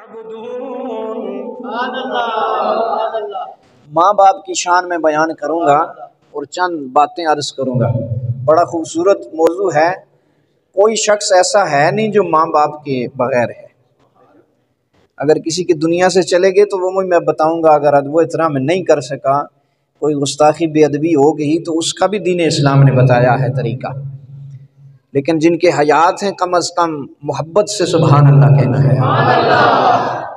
تعبدون۔ ماں باپ کی شان میں بیان کروں گا اور چند باتیں عرض کروں گا۔ بڑا خوبصورت موضوع ہے۔ کوئی شخص ایسا ہے نہیں جو ماں باپ کے بغیر ہے۔ اگر کسی کی دنیا سے چلے گئے تو وہ میں بتاؤں گا، اگر ادب و احترام نہیں کر سکا، کوئی گستاخی بے ادبی ہو گئی تو اس کا بھی دین اسلام نے بتایا ہے طریقہ، لیکن جن کے حیات ہیں کم از کم محبت سے سبحان اللہ کہنا ہے۔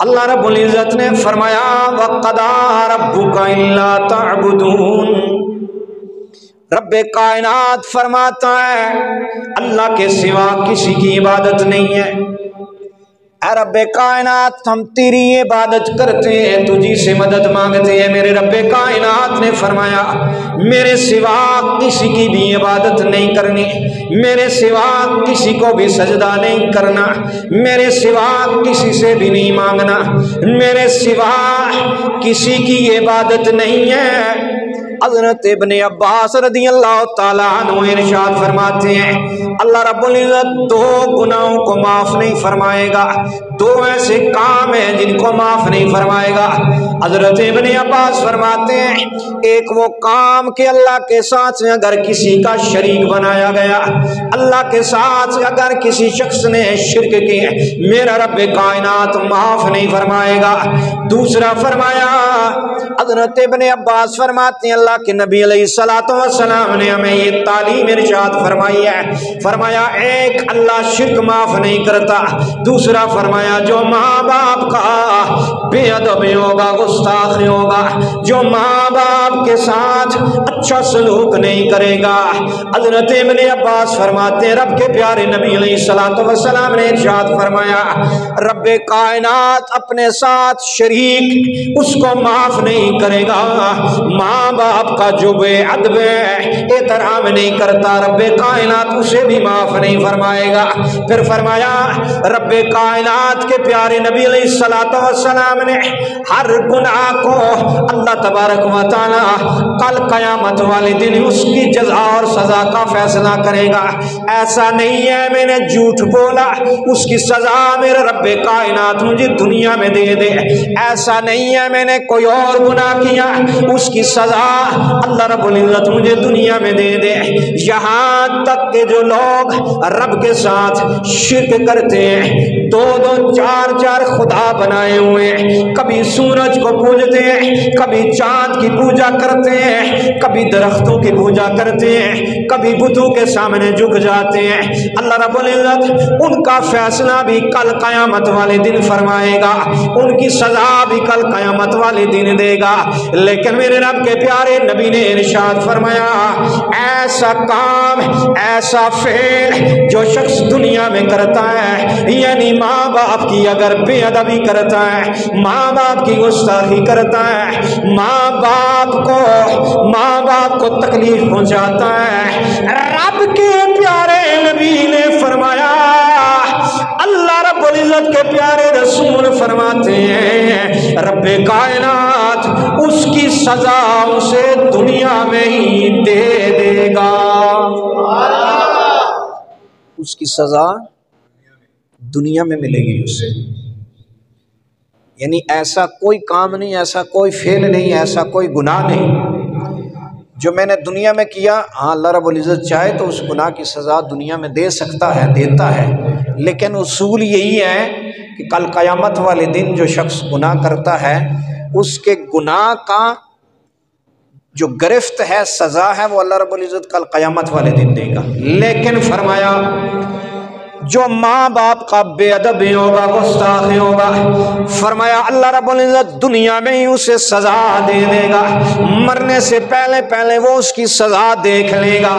اللہ رب العزت نے فرمایا وَقَضَىٰ رَبُّكَ أَلَّا تَعْبُدُونَ۔ رب کائنات فرماتا ہے اللہ کے سوا کسی کی عبادت نہیں ہے۔ اے رب کائنات ہم تیری عبادت کرتے ہیں، تجھی سے مدد مانگتے ہیں۔ میرے رب کائنات نے فرمایا میرے سوا کسی کی بھی عبادت نہیں کرنی، میرے سوا کسی کو بھی سجدہ نہیں کرنا، میرے سوا کسی سے بھی نہیں مانگنا، میرے سوا کسی کی عبادت نہیں ہے۔ حضرت ابن عباس رضی اللہ تعالیٰ عنہ ارشاد فرماتے ہیں اللہ رب العزت دو گناہوں کو معاف نہیں فرمائے گا، دو ایسے کام ہیں جن کو معاف نہیں فرمائے گا۔ حضرت ابن عباس فرماتے ہیں ایک وہ کام کہ اللہ کے ساتھ اگر کسی کا شریک بنایا گیا، اللہ کے ساتھ اگر کسی شخص نے شرک کیا، میرا رب کائنات معاف نہیں فرمائے گا۔ دوسرا فرمایا حضرت ابن عباس فرماتے ہیں اللہ کہ نبی علیہ السلام نے ہمیں یہ تعلیم ارشاد فرمائی ہے، فرمایا ایک اللہ شرک معاف نہیں کرتا، دوسرا فرمایا جو ماں باپ کا بے ادبی ہوگا، گستاخی ہوگا، جو ماں باپ کے ساتھ اچھا سلوک نہیں کرے گا۔ حضرت ابن عباس فرماتے ہیں رب کے پیارے نبی علیہ السلام نے ارشاد فرمایا رب کائنات اپنے ساتھ شریک اس کو معاف نہیں کرے گا، ماں باپ کا جو بے ادب احترام نہیں کرتا رب کائنات اسے بھی معاف نہیں فرمائے گا۔ پھر فرمایا رب کائنات کے پیارے نبی علیہ السلام نے ہر گناہ کو اللہ تبارک و تعالی کل قیامت والے دن اس کی جزا اور سزا کا فیصلہ کرے گا۔ ایسا نہیں ہے میں نے جھوٹ بولا اس کی سزا میرے رب کائنات مجھے دنیا میں دے دے، ایسا نہیں ہے میں نے کوئی اور گناہ کیا اس کی سزا اللہ رب العزت مجھے دنیا میں دے دے۔ یہاں تک کہ جو لوگ رب کے ساتھ شرک کرتے ہیں، دو دو چار چار خدا بنائے ہوئے ہیں، کبھی سورج کو پوجتے ہیں، کبھی چاند کی پوجا کرتے ہیں، کبھی درختوں کی پوجا کرتے ہیں، کبھی بتوں کے سامنے جھک جاتے ہیں، اللہ رب العزت ان کا فیصلہ بھی کل قیامت والے دن فرمائے گا، ان کی سزا بھی کل قیامت والے دن دے گا۔ لیکن میرے رب کے پیارے نبی نے ارشاد فرمایا ایسا کام ایسا فعل جو شخص دنیا میں کرتا ہے، یعنی ماں باپ کی اگر بے ادبی کرتا ہے، ماں باپ کی گستاخی کرتا ہے، ماں باپ کو تکلیف پہنچاتا ہے، رب کے پیارے نبی نے فرمایا اللہ رب العزت کے پیارے رسول فرماتے ہیں رب کائنات اس کی سزا اسے دنیا میں ہی دے دے گا، اس کی سزا دنیا میں ملے گی اسے۔ یعنی ایسا کوئی کام نہیں، ایسا کوئی فعل نہیں، ایسا کوئی گناہ نہیں جو میں نے دنیا میں کیا، ہاں اللہ رب العزت چاہے تو اس گناہ کی سزا دنیا میں دے سکتا ہے، دیتا ہے، لیکن اصول یہی ہے کہ کل قیامت والے دن جو شخص گناہ کرتا ہے اس کے گناہ کا جو گرفت ہے، سزا ہے، وہ اللہ رب العزت کل قیامت والے دن دے گا۔ لیکن فرمایا جو ماں باپ کا بے ادبی ہوگا، گستاخی ہوگا، فرمایا اللہ رب العزت دنیا میں ہی اسے سزا دے دے گا، مرنے سے پہلے پہلے وہ اس کی سزا دیکھ لے گا،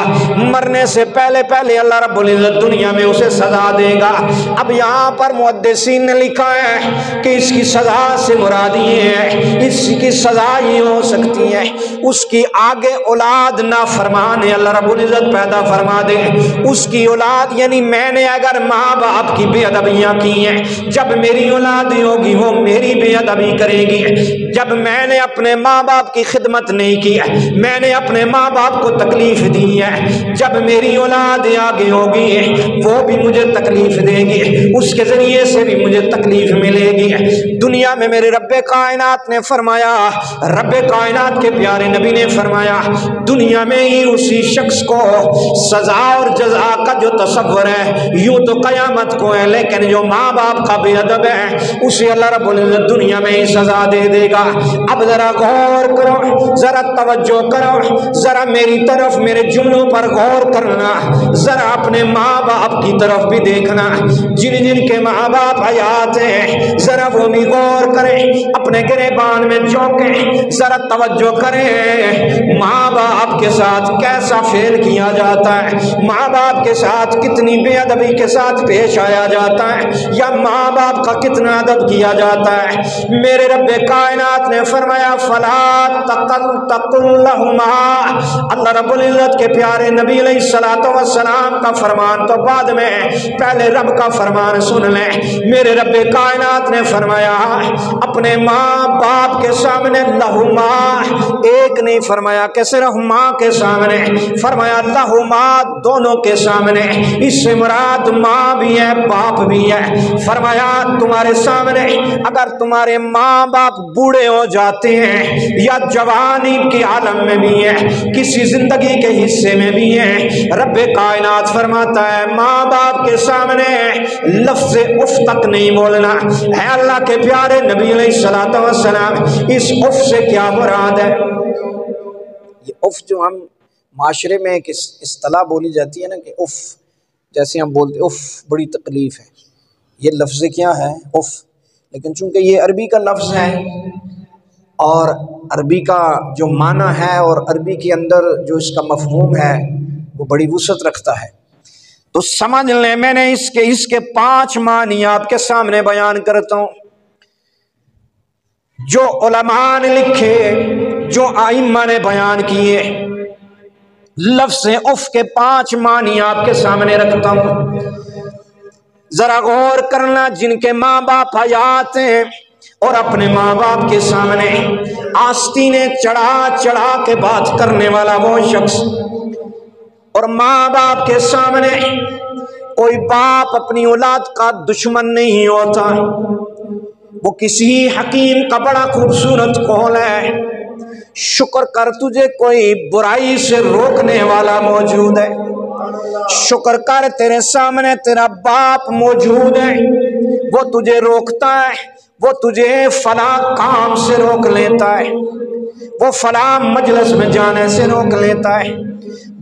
مرنے سے پہلے پہلے اللہ رب العزت دنیا میں اسے سزا دے گا۔ اب یہاں پر محدثین نے لکھا ہے کہ اس کی سزا سے مراد یہ ہے، اس کی سزا یہ ہو سکتی ہے اس کی آگے اولاد نافرمان اللہ رب العزت پیدا فرما دے، اس کی اولاد یعنی میں نے اگر ماں باپ کی بے ادبیاں کی ہیں، جب میری اولاد ہوگی وہ میری بے ادبی کرے گی، جب میں نے اپنے ماں باپ کی خدمت نہیں کی ہے، میں نے اپنے ماں باپ کو تکلیف دی ہے، جب میری اولاد آگے ہوگی وہ بھی مجھے تکلیف دے گی، اس کے ذریعے سے بھی مجھے تکلیف ملے گی۔ دنیا میں میرے رب کائنات نے فرمایا، رب کائنات کے پیارے نبی نے فرمایا، دنیا میں ہی اسی شخص کو سزا اور جزا کا جو تصور ہے یوں تو قیامت کو ہے، لیکن جو ماں باپ کا بے ادب ہے اسے اللہ رب العزت دنیا میں ہی سزا دے دے گا۔ اب ذرا غور کرو، ذرا توجہ کرو، ذرا میری طرف میرے جملوں پر غور کرنا، ذرا اپنے ماں باپ کی طرف بھی دیکھنا، جن جن کے ماں باپ حیات ہیں ذرا وہ بھی غور کریں، اپنے گریبان میں جھونکیں، ذرا توجہ کریں ماں باپ کے ساتھ کیسا فعل کیا جاتا ہے، ماں باپ کے ساتھ کتنی بے ادبی کے ساتھ پیش آیا جاتا ہے، یا ماں باپ کا کتنا ادب کیا جاتا ہے۔ میرے رب کائنات نے فرمایا فلا تقل لهما، اللہ رب العزت کے پیارے نبی علیہ الصلوۃ والسلام کا فرمان تو بعد میں، پہلے رب کا فرمان سن لیں۔ میرے رب کائنات نے فرمایا اپنے ماں باپ کے سامنے لہما، ایک نہیں فرمایا کہ صرف ماں کے سامنے، فرمایا لہما دونوں کے سامنے، اس سے مراد ماں بھی ہے باپ بھی ہے۔ فرمایا تمہارے سامنے اگر تمہارے ماں باپ بوڑھے ہو جاتے ہیں یا جوانی کے عالم میں بھی ہیں، کسی زندگی کے حصے میں بھی ہیں، رب کائنات فرماتا ہے ماں باپ کے سامنے لفظ اف تک نہیں بولنا ہے۔ اللہ کے پیارے نبی علیہ الصلوۃ والسلام، اس اف سے کیا مراد ہے؟ یہ اف جو ہم معاشرے میں ایک اصطلاح بولی جاتی ہے نا کہ اف، جیسے ہم بولتے اف بڑی تکلیف ہے، یہ لفظ کیا ہے اف، لیکن چونکہ یہ عربی کا لفظ ہے اور عربی کا جو معنی ہے اور عربی کے اندر جو اس کا مفہوم ہے وہ بڑی وسعت رکھتا ہے، تو سمجھ لیں میں نے اس کے 5 معنی آپ کے سامنے بیان کرتا ہوں، جو علماء نے لکھے، جو ائمہ نے بیان کیے۔ لفظ اف کے 5 معنی آپ کے سامنے رکھتا ہوں، ذرا غور کرنا۔ جن کے ماں باپ حیات ہیں اور اپنے ماں باپ کے سامنے آستینیں چڑھا چڑھا کے بات کرنے والا وہ شخص، اور ماں باپ کے سامنے کوئی باپ اپنی اولاد کا دشمن نہیں ہوتا، وہ کسی حکیم کا بڑا خوبصورت قول ہے، شکر کر تجھے کوئی برائی سے روکنے والا موجود ہے، شکر کر تیرے سامنے تیرا باپ موجود ہے، وہ تجھے روکتا ہے، وہ تجھے فلاں کام سے روک لیتا ہے، وہ فلاں مجلس میں جانے سے روک لیتا ہے،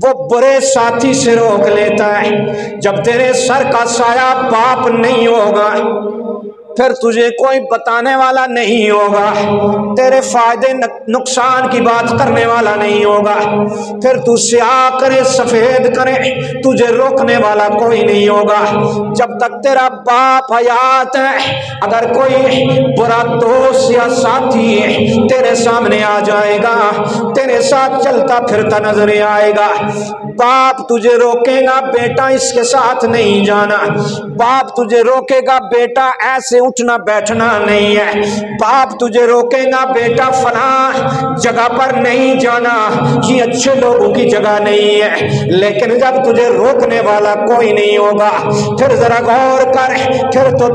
وہ برے ساتھی سے روک لیتا ہے۔ جب تیرے سر کا سایہ باپ نہیں ہوگا پھر تجھے کوئی بتانے والا نہیں ہوگا، تیرے فائدے نقصان کی بات کرنے والا نہیں ہوگا، پھر تو سیاہ کرے سفید کرے تجھے روکنے والا کوئی نہیں ہوگا جب تک تیرا باپ حیات ہے۔ اگر کوئی برا دوست یا ساتھی تیرے سامنے آ جائے گا، تیرے ساتھ چلتا پھرتا نظر آئے گا، باپ تجھے روکے گا بیٹا اس کے ساتھ نہیں جانا، باپ تجھے روکے گا بیٹا ایسے اٹھنا بیٹھنا نہیں ہے، باپ تجھے روکے گا بیٹا فلاں جگہ پر نہیں جانا، یہ اچھے لوگوں کی جگہ نہیں ہے۔ لیکن جب تجھے روکنے والا کوئی نہیں ہوگا پھر ذرا غور کر، پھر تو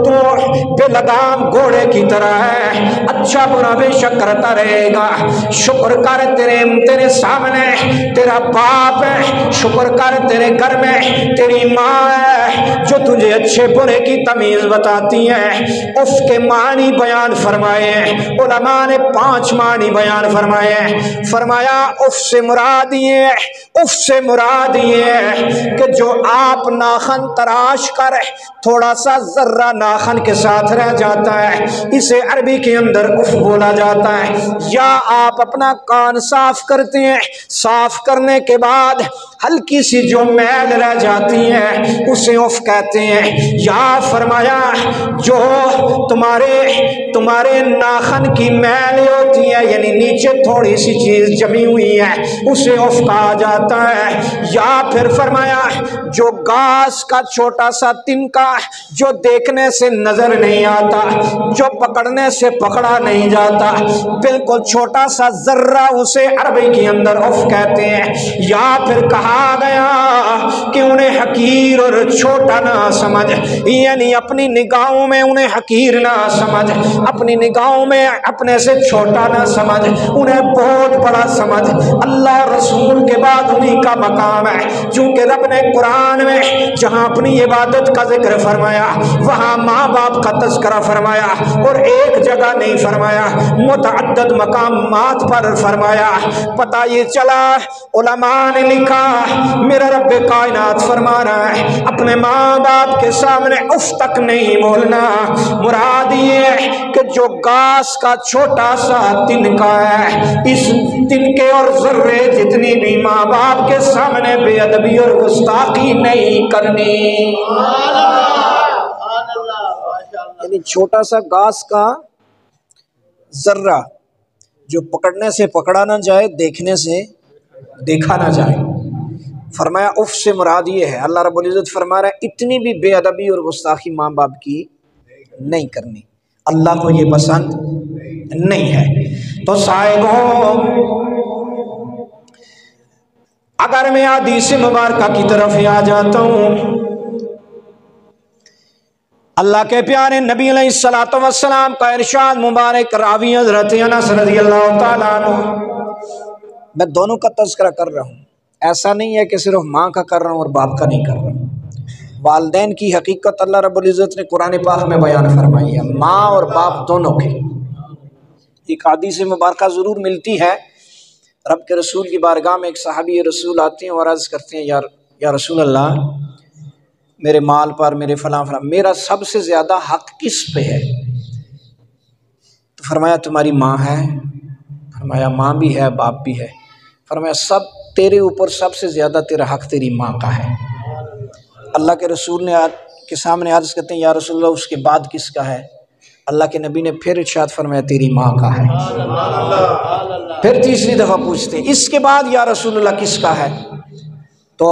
بے لگام گھوڑے کی طرح ہے، اچھا برا بے شک کرتا رہے گا۔ شکر کر تیرے سامنے تیرا باپ ہے، شکر کر تیرے گھر میں تیری ماں ہے جو تجھے اچھے برے کی تمیز بتاتی ہے۔ اف کے معنی بیان فرمائے ہیں علماء نے، 5 معنی بیان فرمائے ہیں۔ فرمایا اف سے مراد یہ ہے، اف سے مراد یہ ہے کہ جو آپ ناخن تراش کر تھوڑا سا ذرہ ناخن کے ساتھ رہ جاتا ہے اسے عربی کے اندر اف بولا جاتا ہے۔ یا آپ اپنا کان صاف کرتے ہیں، صاف کرنے کے بعد ہلکی سی جو میل رہ جاتی ہے اسے اف کہتے ہیں۔ یا فرمایا جو تمہارے ناخن کی میل ہوتی ہے، یعنی نیچے تھوڑی سی چیز جمی ہوئی ہے، اسے اف کہا جاتا ہے۔ یا پھر فرمایا جو گھاس کا چھوٹا سا تنکا جو دیکھنے سے نظر نہیں آتا، جو پکڑنے سے پکڑا نہیں جاتا، بالکل چھوٹا سا ذرہ، اسے عربی کے اندر اف کہتے ہیں۔ یا پھر کہا گیا کہ انہیں حقیر اور چھوٹا نہ سمجھ، یعنی اپنی نگاہوں میں انہیں حقیر نہ سمجھ، اپنی نگاہوں میں اپنے سے چھوٹا نہ سمجھ، انہیں بہت بڑا سمجھ۔ اللہ رسول کے بعد انہی کا مقام ہے، چونکہ رب نے قرآن میں جہاں اپنی عبادت کا ذکر فرمایا وہاں ماں باپ کا تذکرہ فرمایا، اور ایک جگہ نہیں فرمایا، متعدد مقامات پر فرمایا۔ پتہ یہ چلا علماء نے لکھا میرا رب کائنات فرما رہا ہے اپنے ماں باپ کے سامنے اف تک نہیں بولنا۔ مراد یہ ہے کہ جو گھاس کا چھوٹا سا تنکا ہے، اس تنکے اور ذرے جتنی بھی ماں باپ کے سامنے بے ادبی اور گستاخی نہیں کرنی۔ یعنی چھوٹا سا گھاس کا ذرہ جو پکڑنے سے پکڑا نہ جائے، دیکھنے سے دیکھا نہ جائے۔ فرمایا اف سے مراد یہ ہے، اللہ رب العزت فرما رہا ہے اتنی بھی بے ادبی اور گستاخی ماں باپ کی نہیں کرنی، اللہ کو یہ پسند نہیں ہے۔ تو صاحبوں، اگر میں حدیث مبارکہ کی طرف آ جاتا ہوں، اللہ کے پیارے نبی علیہ الصلوۃ والسلام کا ارشاد مبارک، راوی حضرت انس رضی اللہ تعالیٰ عنہ، میں دونوں کا تذکرہ کر رہا ہوں، ایسا نہیں ہے کہ صرف ماں کا کر رہا ہوں اور باپ کا نہیں کر رہا ہوں۔ والدین کی حقیقت اللہ رب العزت نے قرآن پاک میں بیان فرمائی ہے، ماں اور باپ دونوں کی۔ ایک حدیث مبارکہ ضرور ملتی ہے، رب کے رسول کی بارگاہ میں ایک صحابی رسول آتے ہیں اور عرض کرتے ہیں یا رسول اللہ، میرے مال پر، میرے فلاں فلاں، میرا سب سے زیادہ حق کس پہ ہے؟ تو فرمایا تمہاری ماں ہے۔ فرمایا ماں بھی ہے، باپ بھی ہے۔ فرمایا سب تیرے اوپر سب سے زیادہ تیرا حق تیری ماں کا ہے۔ اللہ کے رسول نے کے سامنے عرض کرتے ہیں یا رسول اللہ اس کے بعد کس کا ہے؟ اللہ کے نبی نے پھر ارشاد فرمایا تیری ماں کا ہے۔ پھر تیسری دفعہ پوچھتے ہیں اس کے بعد یا رسول اللہ کس کا ہے؟ تو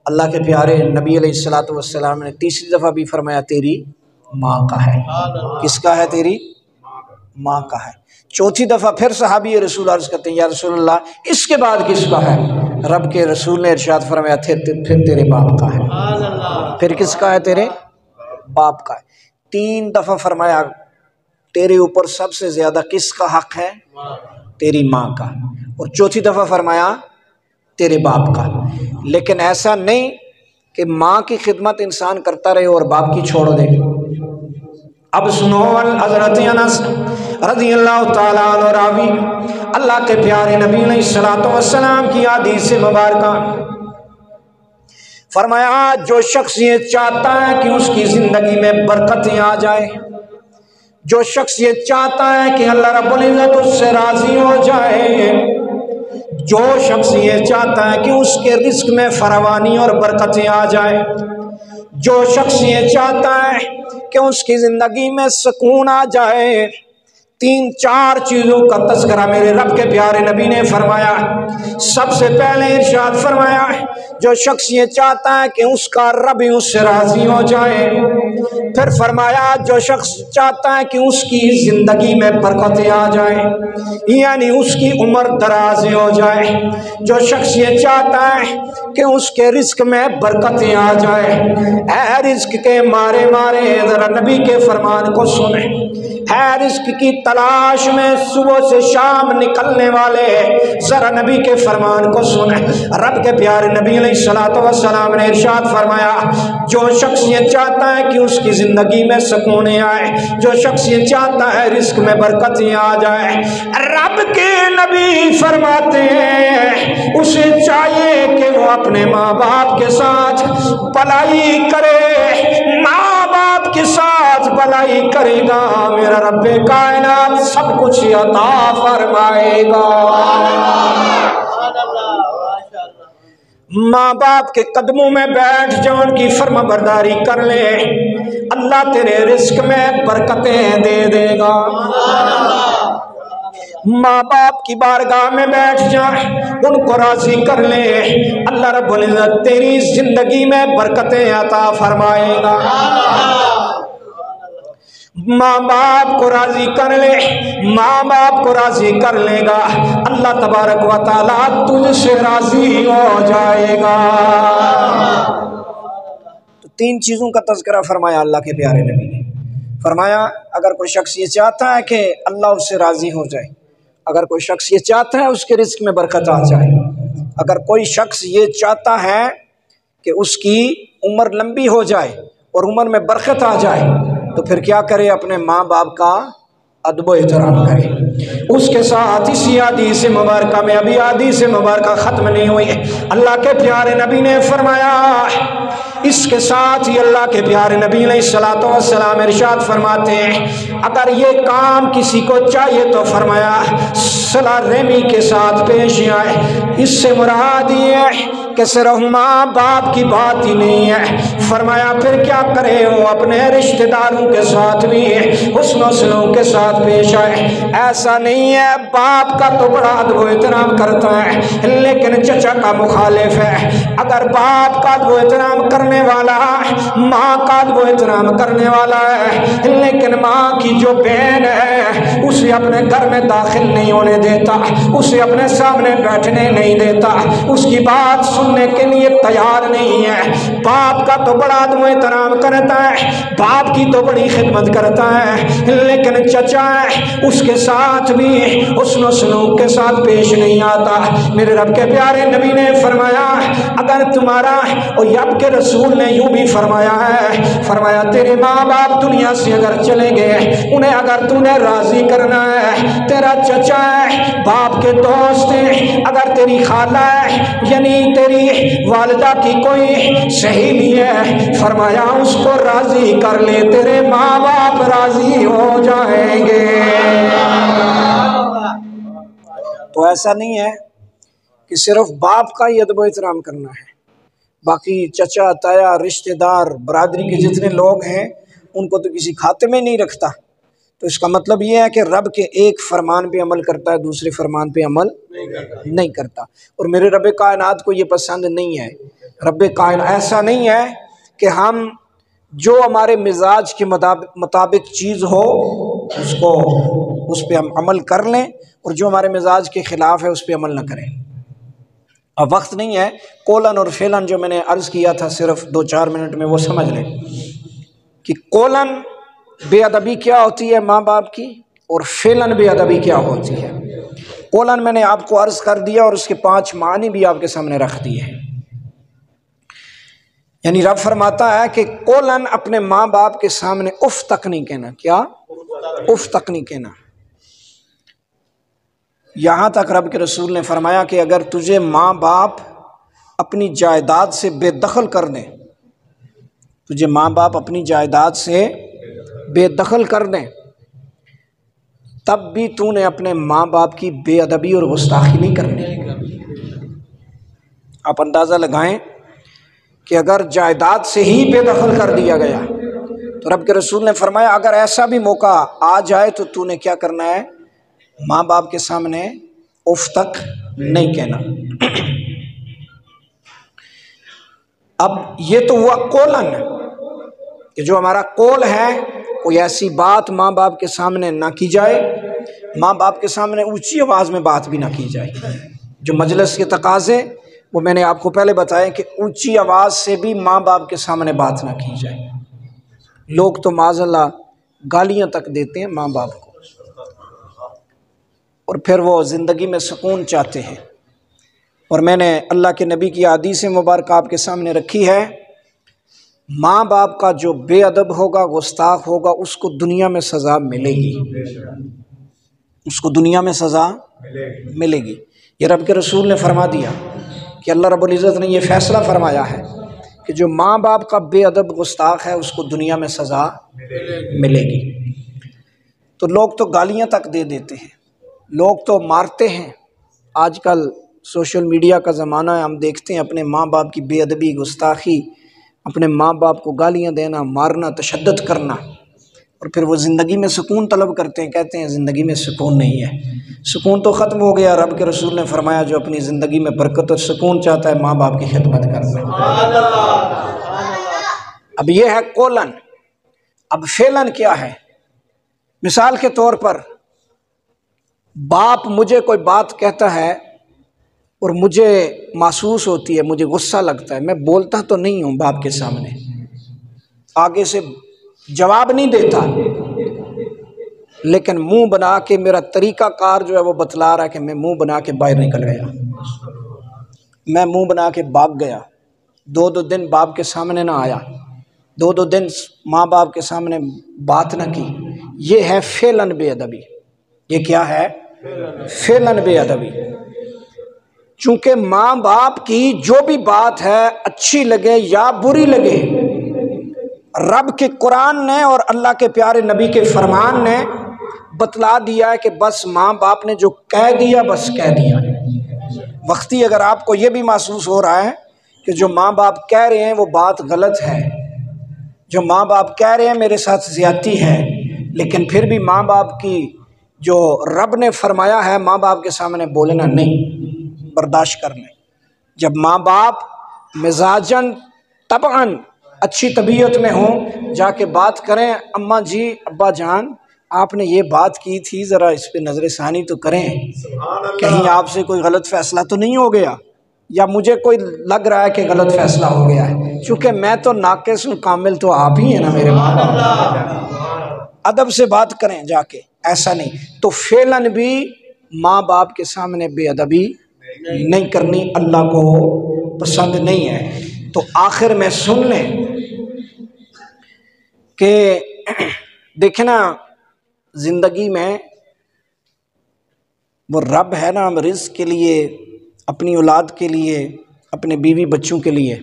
اللہ کے پیارے نبی علیہ الصلوۃ والسلام نے تیسری دفعہ بھی فرمایا تیری ماں کا ہے۔ کس کا ہے؟ تیری ماں کا ہے۔ چوتھی دفعہ پھر صحابی رسول عرض کرتے ہیں یا رسول اللہ اس کے بعد کس کا ہے؟ رب کے رسول نے ارشاد فرمایا پھر تیرے باپ کا ہے۔ پھر کس کا ہے؟ تیرے باپ کا ہے۔ 3 دفعہ فرمایا تیرے اوپر سب سے زیادہ کس کا حق ہے؟ تیری ماں کا۔ اور چوتھی دفعہ فرمایا تیرے باپ کا۔ لیکن ایسا نہیں کہ ماں کی خدمت انسان کرتا رہے اور باپ کی چھوڑ دے۔ اب سنو، حضرت انس رضی اللہ تعالیٰ عنہ راوی اللہ کے پیارے نبی علیہ الصلوۃ والسلام کی حدیث مبارکہ، فرمایا جو شخص یہ چاہتا ہے کہ اس کی زندگی میں برکتیں آ جائے، جو شخص یہ چاہتا ہے کہ اللہ رب العزت اس سے راضی ہو جائے، جو شخص یہ چاہتا ہے کہ اس کے رزق میں فراوانی اور برکتیں آ جائے، جو شخص یہ چاہتا ہے کہ اس کی زندگی میں سکون آ جائے، 3-4 چیزوں کا تذکرہ میرے رب کے پیارے نبی نے فرمایا۔ سب سے پہلے ارشاد فرمایا جو شخص یہ چاہتا ہے کہ اس کا رب اس سے راضی ہو جائے، پھر فرمایا جو شخص چاہتا ہے کہ اس کی زندگی میں برکتیں آ جائیں، یعنی اس کی عمر دراز ہو جائے، جو شخص یہ چاہتا ہے کہ اس کے رزق میں برکتیں آ جائے، اے رزق کے مارے ذرا نبی کے فرمان کو سنیں، اے رزق کی تلاش میں صبح سے شام نکلنے والے ذرا نبی کے فرمان کو سنیں۔ رب کے پیارے نبی علیہ الصلوۃ والسلام نے ارشاد فرمایا جو شخص یہ چاہتا ہے کہ اس کی زندگی میں سکون آئے، جو شخص یہ چاہتا ہے رزق میں برکتیں آ جائے، رب کے نبی فرماتے ہیں اسے چاہیے کہ وہ اپنے ماں باپ کے ساتھ بھلائی کرے، ماں باپ کے ساتھ بھلائی کرے گا، میرا رب کائنات سب کچھ عطا فرمائے گا۔ ماں باپ کے قدموں میں بیٹھ جا، ان کی فرما برداری کر لے، اللہ تیرے رزق میں برکتیں دے دے گا۔ ماں باپ کی بارگاہ میں بیٹھ جا، ان کو راضی کر لے، اللہ رب العزت تیری زندگی میں برکتیں عطا فرمائے گا۔ ماں باپ کو راضی کر لے، ماں باپ کو راضی کر لے گا، اللہ تبارک و تعالیٰ تجھ سے راضی ہو جائے گا۔ تو تین چیزوں کا تذکرہ فرمایا اللہ کے پیارے نبی نے۔ فرمایا اگر کوئی شخص یہ چاہتا ہے کہ اللہ اس سے راضی ہو جائے، اگر کوئی شخص یہ چاہتا ہے اس کے رزق میں برکت آ جائے، اگر کوئی شخص یہ چاہتا ہے کہ اس کی عمر لمبی ہو جائے اور عمر میں برکت آ جائے، تو پھر کیا کرے؟ اپنے ماں باپ کا ادب و احترام کرے۔ اس کے ساتھ اسی حدیث مبارکہ میں، ابھی حدیث مبارکہ ختم نہیں ہوئی، اللہ کے پیارے نبی نے فرمایا، اس کے ساتھ ہی اللہ کے پیارے نبی علیہ الصلوۃ والسلام ارشاد فرماتے ہیں، اگر یہ کام کسی کو چاہیے تو فرمایا صلہ رحمی کے ساتھ پیش آئے۔ اس سے مراد یہ ہے کہ صرف ماں باپ کی بات ہی نہیں ہے، فرمایا پھر کیا کرے؟ وہ اپنے رشتہ داروں کے ساتھ بھی حسن و سلوک کے ساتھ پیش آئے۔ ایسا نہیں ہے باپ کا تو بڑا ادب و احترام کرتا ہے لیکن چچا کا مخالف ہے۔ اگر باپ کا ادب و احترام کرنے والا، ماں کا ادب و احترام کرنے والا ہے، لیکن ماں کی جو بہن ہے اسے اپنے گھر میں داخل نہیں ہونے دیتا، اسے اپنے سامنے بیٹھنے نہیں دیتا، اس کی بات سننے کے لیے تیار نہیں ہے، باپ کا تو بڑا ادب و احترام کرتا ہے، باپ کی تو بڑی خدمت کرتا ہے، لیکن چچا ہے اس کے ساتھ بھی حسن و سلوک کے ساتھ پیش نہیں آتا۔ میرے رب کے پیارے نبی نے فرمایا اگر تمہارا، اور اب کے رسول نے یوں بھی فرمایا ہے، فرمایا تیرے ماں باپ دنیا سے اگر چلے گئے، انہیں اگر تو نے راضی کرنا ہے، تیرا چچا ہے، باپ کے دوست ہیں، اگر تیری خالہ ہے یعنی تیری والدہ کی کوئی سہیلی ہے، فرمایا اس کو راضی کر لے، تیرے ماں باپ راضی ہو جائیں گے۔ تو ایسا نہیں ہے کہ صرف باپ کا ہی ادب و احترام کرنا ہے، باقی چچا تایا رشتہ دار برادری کے جتنے لوگ ہیں ان کو تو کسی کھاتے میں نہیں رکھتا۔ تو اس کا مطلب یہ ہے کہ رب کے ایک فرمان پہ عمل کرتا ہے، دوسرے فرمان پہ عمل نہیں کرتا، اور میرے رب کائنات کو یہ پسند نہیں ہے۔ رب کائنات ایسا نہیں ہے کہ ہم جو ہمارے مزاج کے مطابق چیز ہو اس پہ ہم عمل کر لیں، اور جو ہمارے مزاج کے خلاف ہے اس پہ عمل نہ کریں۔ اب وقت نہیں ہے، قولن اور فعلن جو میں نے عرض کیا تھا صرف 2-4 منٹ میں وہ سمجھ لیں کہ قولن بے ادبی کیا ہوتی ہے ماں باپ کی، اور فعلن بے ادبی کیا ہوتی ہے۔ قولن میں نے آپ کو عرض کر دیا اور اس کے 5 معنی بھی آپ کے سامنے رکھ دیے ہیں۔ یعنی رب فرماتا ہے کہ قولن اپنے ماں باپ کے سامنے اف تک نہیں کہنا۔ کیا؟ اف تک نہیں کہنا۔ یہاں تک رب کے رسول نے فرمایا کہ اگر تجھے ماں باپ اپنی جائیداد سے بے دخل کر دیں، تجھے ماں باپ اپنی جائیداد سے بے دخل کر دیں، تب بھی تو نے اپنے ماں باپ کی بے ادبی اور گستاخی نہیں کرنی۔ آپ اندازہ لگائیں کہ اگر جائیداد سے ہی بے دخل کر دیا گیا تو رب کے رسول نے فرمایا اگر ایسا بھی موقع آ جائے تو نے کیا کرنا ہے؟ ماں باپ کے سامنے اف تک نہیں کہنا۔ اب یہ تو ہوا قولن کہ جو ہمارا قول ہے کوئی ایسی بات ماں باپ کے سامنے نہ کی جائے، ماں باپ کے سامنے اونچی آواز میں بات بھی نہ کی جائے۔ جو مجلس کے تقاضے وہ میں نے آپ کو پہلے بتایا کہ اونچی آواز سے بھی ماں باپ کے سامنے بات نہ کی جائے۔ لوگ تو معاذ اللہ گالیاں تک دیتے ہیں ماں باپ کو، اور پھر وہ زندگی میں سکون چاہتے ہیں۔ اور میں نے اللہ کے نبی کی حدیث مبارکہ آپ کے سامنے رکھی ہے، ماں باپ کا جو بے ادب ہوگا، گستاخ ہوگا، اس کو دنیا میں سزا ملے گی، اس کو دنیا میں سزا ملے گی۔ یہ رب کے رسول نے فرما دیا کہ اللہ رب العزت نے یہ فیصلہ فرمایا ہے کہ جو ماں باپ کا بے ادب گستاخ ہے اس کو دنیا میں سزا ملے گی۔ تو لوگ تو گالیاں تک دے دیتے ہیں، لوگ تو مارتے ہیں، آج کل سوشل میڈیا کا زمانہ ہے، ہم دیکھتے ہیں اپنے ماں باپ کی بے ادبی، گستاخی، اپنے ماں باپ کو گالیاں دینا، مارنا، تشدد کرنا، اور پھر وہ زندگی میں سکون طلب کرتے ہیں، کہتے ہیں زندگی میں سکون نہیں ہے۔ سکون تو ختم ہو گیا، رب کے رسول نے فرمایا جو اپنی زندگی میں برکت اور سکون چاہتا ہے ماں باپ کی خدمت کرتا ہے۔ اب یہ ہے قولن، اب فعلاً کیا ہے؟ مثال کے طور پر باپ مجھے کوئی بات کہتا ہے اور مجھے محسوس ہوتی ہے، مجھے غصہ لگتا ہے، میں بولتا تو نہیں ہوں باپ کے سامنے، آگے سے جواب نہیں دیتا، لیکن منہ بنا کے میرا طریقہ کار جو ہے وہ بتلا رہا ہے کہ میں منہ بنا کے باہر نکل گیا، میں منہ بنا کے بھاگ گیا، 2 دن باپ کے سامنے نہ آیا، 2 دن ماں باپ کے سامنے بات نہ کی، یہ ہے فعلاً بے ادبی۔ یہ کیا ہے؟ فعلاً بے ادبی۔ چونکہ ماں باپ کی جو بھی بات ہے اچھی لگے یا بری لگے، رب کے قرآن نے اور اللہ کے پیارے نبی کے فرمان نے بتلا دیا ہے کہ بس ماں باپ نے جو کہہ دیا بس کہہ دیا۔ وقتی اگر آپ کو یہ بھی محسوس ہو رہا ہے کہ جو ماں باپ کہہ رہے ہیں وہ بات غلط ہے، جو ماں باپ کہہ رہے ہیں میرے ساتھ زیادتی ہے، لیکن پھر بھی ماں باپ کی جو رب نے فرمایا ہے ماں باپ کے سامنے بولنا نہیں، برداشت کر لیں۔ جب ماں باپ مزاجاً طبعاً اچھی طبیعت میں ہوں، جا کے بات کریں، اماں جی، ابا جان آپ نے یہ بات کی تھی، ذرا اس پہ نظر ثانی تو کریں، کہیں آپ سے کوئی غلط فیصلہ تو نہیں ہو گیا، یا مجھے کوئی لگ رہا ہے کہ غلط فیصلہ ہو گیا ہے، چونکہ میں تو ناقص ہوں، کامل تو آپ ہی ہیں نا میرے ماں باپ۔ ادب سے بات کریں جا کے، ایسا نہیں۔ تو فعلاً بھی ماں باپ کے سامنے بے ادبی نہیں کرنی، اللہ کو پسند نہیں ہے۔ تو آخر میں سن لیں کہ دیکھیں نا، زندگی میں وہ رب ہے نا، ہم رزق کے لیے، اپنی اولاد کے لیے، اپنے بیوی بچوں کے لیے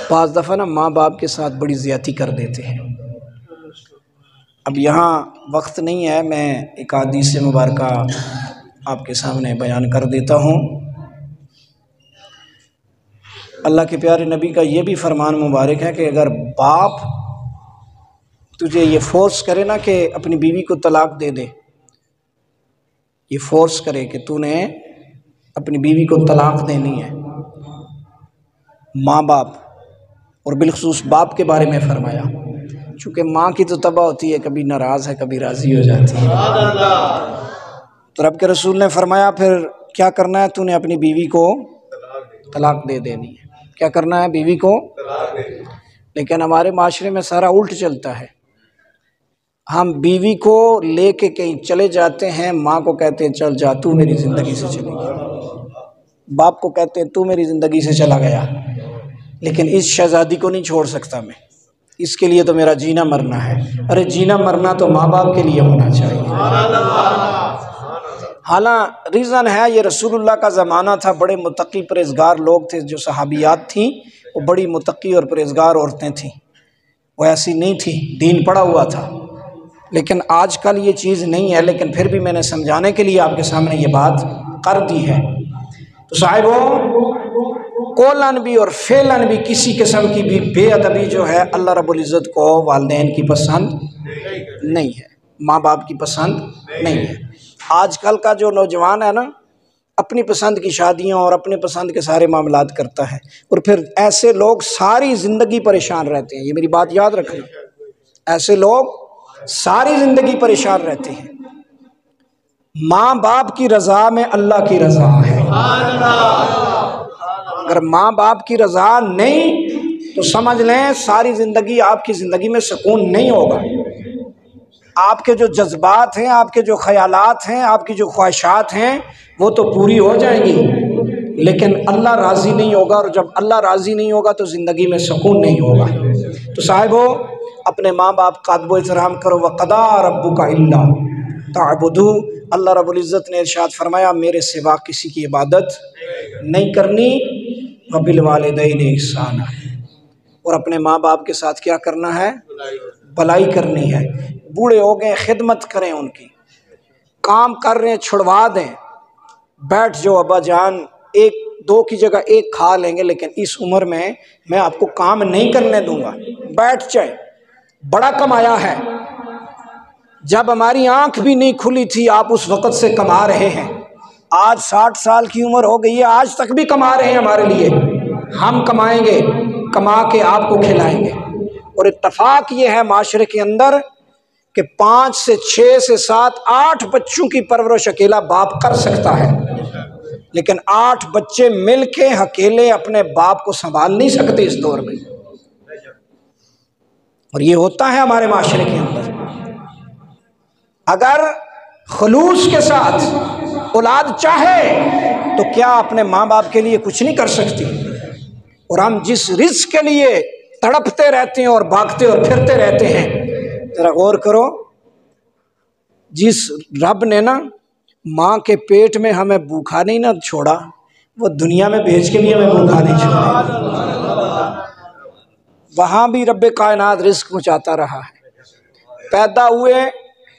بعض دفعہ نا ماں باپ کے ساتھ بڑی زیادتی کر دیتے ہیں۔ اب یہاں وقت نہیں ہے، میں ایک حدیث مبارکہ آپ کے سامنے بیان کر دیتا ہوں۔ اللہ کے پیارے نبی کا یہ بھی فرمان مبارک ہے کہ اگر باپ تجھے یہ فورس کرے نا کہ اپنی بیوی کو طلاق دے دے، یہ فورس کرے کہ تو نے اپنی بیوی کو طلاق دینی ہے، ماں باپ اور بالخصوص باپ کے بارے میں فرمایا، چونکہ ماں کی تو تباہ ہوتی ہے، کبھی ناراض ہے کبھی راضی ہو جاتی ہے۔ تو رب کے رسول نے فرمایا پھر کیا کرنا ہے؟ تو نے اپنی بیوی کو طلاق دے دینی ہے۔ کیا کرنا ہے؟ بیوی کو۔ لیکن ہمارے معاشرے میں سارا الٹ چلتا ہے، ہم بیوی کو لے کے کہیں چلے جاتے ہیں، ماں کو کہتے ہیں چل جا تو میری زندگی سے چلی گئی، باپ کو کہتے ہیں تو میری زندگی سے چلا گیا، لیکن اس شہزادی کو نہیں چھوڑ سکتا میں، اس کے لیے تو میرا جینا مرنا ہے۔ ارے جینا مرنا تو ماں باپ کے لیے ہونا چاہیے۔ حالانکہ ریزن ہے یہ رسول اللہ کا زمانہ تھا، بڑے متقی پرہیزگار لوگ تھے، جو صحابیات تھیں وہ بڑی متقی اور پرہیزگار عورتیں تھیں، وہ ایسی نہیں تھی، دین پڑا ہوا تھا۔ لیکن آج کل یہ چیز نہیں ہے، لیکن پھر بھی میں نے سمجھانے کے لیے آپ کے سامنے یہ بات کر دی ہے۔ تو صاحبوں، قولن بھی اور فعلاً بھی کسی قسم کی بھی بے ادبی جو ہے اللہ رب العزت کو والدین کی پسند نہیں ہے، ماں باپ کی پسند نہیں ہے۔ آج کل کا جو نوجوان ہے نا، اپنی پسند کی شادیاں اور اپنے پسند کے سارے معاملات کرتا ہے، اور پھر ایسے لوگ ساری زندگی پریشان رہتے ہیں۔ یہ میری بات یاد رکھنا، ایسے لوگ ساری زندگی پریشان رہتے ہیں۔ ماں باپ کی رضا میں اللہ کی رضا ہے۔ اگر ماں باپ کی رضا نہیں تو سمجھ لیں ساری زندگی آپ کی زندگی میں سکون نہیں ہوگا۔ آپ کے جو جذبات ہیں، آپ کے جو خیالات ہیں، آپ کی جو خواہشات ہیں وہ تو پوری ہو جائیں گی، لیکن اللہ راضی نہیں ہوگا، اور جب اللہ راضی نہیں ہوگا تو زندگی میں سکون نہیں ہوگا۔ تو صاحبو، اپنے ماں باپ کا ادب و احترام کرو۔ وَقَضَىٰ رَبُّكَ أَلَّا تَعْبُدُوا، اللہ رب العزت نے ارشاد فرمایا میرے سوا کسی کی عبادت نہیں کرنی، وَبِالْوَالِدَيْنِ إِحْسَانًا، اور اپنے ماں باپ کے ساتھ کیا کرنا ہے؟ بھلائی کرنی ہے۔ بوڑھے ہو گئے خدمت کریں ان کی، کام کر رہے ہیں چھڑوا دیں، بیٹھ جو ابا جان ایک دو کی جگہ ایک کھا لیں گے، لیکن اس عمر میں آپ کو کام نہیں کرنے دوں گا، بیٹھ جائے۔ بڑا کمایا ہے، جب ہماری آنکھ بھی نہیں کھلی تھی آپ اس وقت سے کما رہے ہیں، آج 60 سال کی عمر ہو گئی ہے، آج تک بھی کما رہے ہیں ہمارے لیے، ہم کمائیں گے، کما کے آپ کو کھلائیں گے۔ اور اتفاق یہ ہے معاشرے کے اندر کہ 5 سے 6 سے 7 8 بچوں کی پرورش اکیلا باپ کر سکتا ہے، لیکن 8 بچے مل کے اکیلے اپنے باپ کو سنبھال نہیں سکتے اس دور میں، اور یہ ہوتا ہے ہمارے معاشرے کے اندر۔ اگر خلوص کے ساتھ اولاد چاہے تو کیا اپنے ماں باپ کے لیے کچھ نہیں کر سکتی؟ اور ہم جس رزق کے لیے تڑپتے رہتے ہیں اور بھاگتے اور پھرتے رہتے ہیں، ذرا غور کرو، جس رب نے نا ماں کے پیٹ میں ہمیں بھوکا نہیں نہ چھوڑا، وہ دنیا میں بھیج کے بھی ہمیں بھوکا نہیں چھوڑا، وہاں بھی رب کائنات رزق پہنچاتا رہا ہے۔ پیدا ہوئے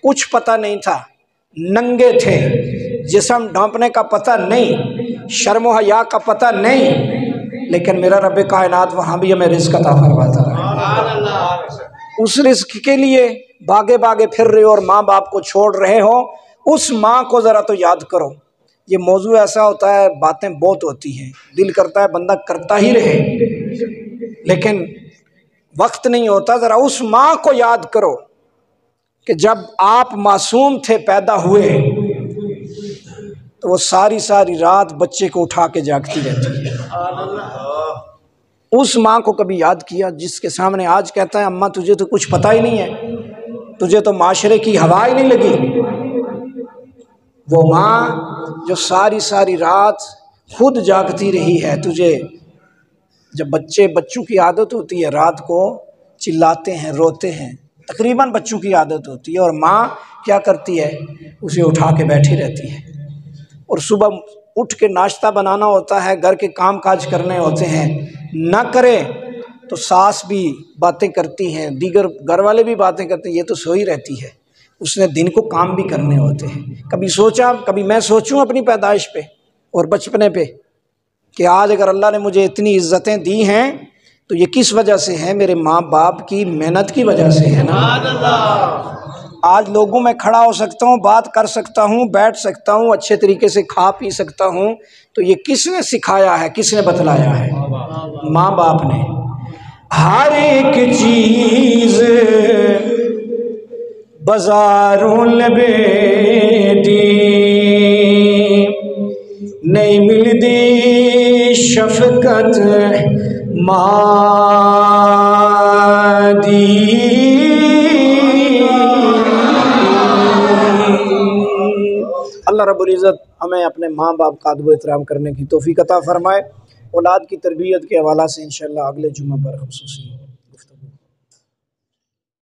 کچھ پتہ نہیں تھا، ننگے تھے، جسم ڈھانپنے کا پتہ نہیں، شرم و حیا کا پتہ نہیں، لیکن میرا رب کائنات وہاں بھی ہمیں رزق عطا فرماتا رہا۔ اس رزق کے لیے باغے باغے پھر رہے ہو اور ماں باپ کو چھوڑ رہے ہو، اس ماں کو ذرا تو یاد کرو۔ یہ موضوع ایسا ہوتا ہے، باتیں بہت ہوتی ہیں، دل کرتا ہے بندہ کرتا ہی رہے، لیکن وقت نہیں ہوتا۔ ذرا اس ماں کو یاد کرو کہ جب آپ معصوم تھے، پیدا ہوئے، تو وہ ساری رات بچے کو اٹھا کے جاگتی رہتی ہے۔ اس ماں کو کبھی یاد کیا جس کے سامنے آج کہتا ہے اماں تجھے تو کچھ پتہ ہی نہیں ہے، تجھے تو معاشرے کی ہوا ہی نہیں لگی؟ وہ ماں جو ساری رات خود جاگتی رہی ہے، تجھے جب بچوں کی عادت ہوتی ہے رات کو چلاتے ہیں، روتے ہیں، تقریباً بچوں کی عادت ہوتی ہے، اور ماں کیا کرتی ہے، اسے اٹھا کے بیٹھی رہتی ہے، اور صبح اٹھ کے ناشتہ بنانا ہوتا ہے، گھر کے کام کاج کرنے ہوتے ہیں، نہ کرے تو ساس بھی باتیں کرتی ہیں، دیگر گھر والے بھی باتیں کرتے ہیں، یہ تو سوئی رہتی ہے، اس نے دن کو کام بھی کرنے ہوتے ہیں۔ کبھی میں سوچوں اپنی پیدائش پہ اور بچپنے پہ کہ آج اگر اللہ نے مجھے اتنی عزتیں دی ہیں تو یہ کس وجہ سے ہے؟ میرے ماں باپ کی محنت کی وجہ سے ہے نا۔ آج لوگوں میں کھڑا ہو سکتا ہوں، بات کر سکتا ہوں، بیٹھ سکتا ہوں، اچھے طریقے سے کھا پی سکتا ہوں، تو یہ کس نے سکھایا ہے، کس نے بتلایا ہے؟ ماں باپ نے۔ ہر ایک چیز بازاروں لبے دی، نہیں ملدی شفقت ماں دی۔ اللہ رب العزت ہمیں اپنے ماں باپ کا ادب و احترام کرنے کی توفیق عطا فرمائے۔ اولاد کی تربیت کے حوالہ سے انشاءاللہ اگلے جمعہ پر خصوصی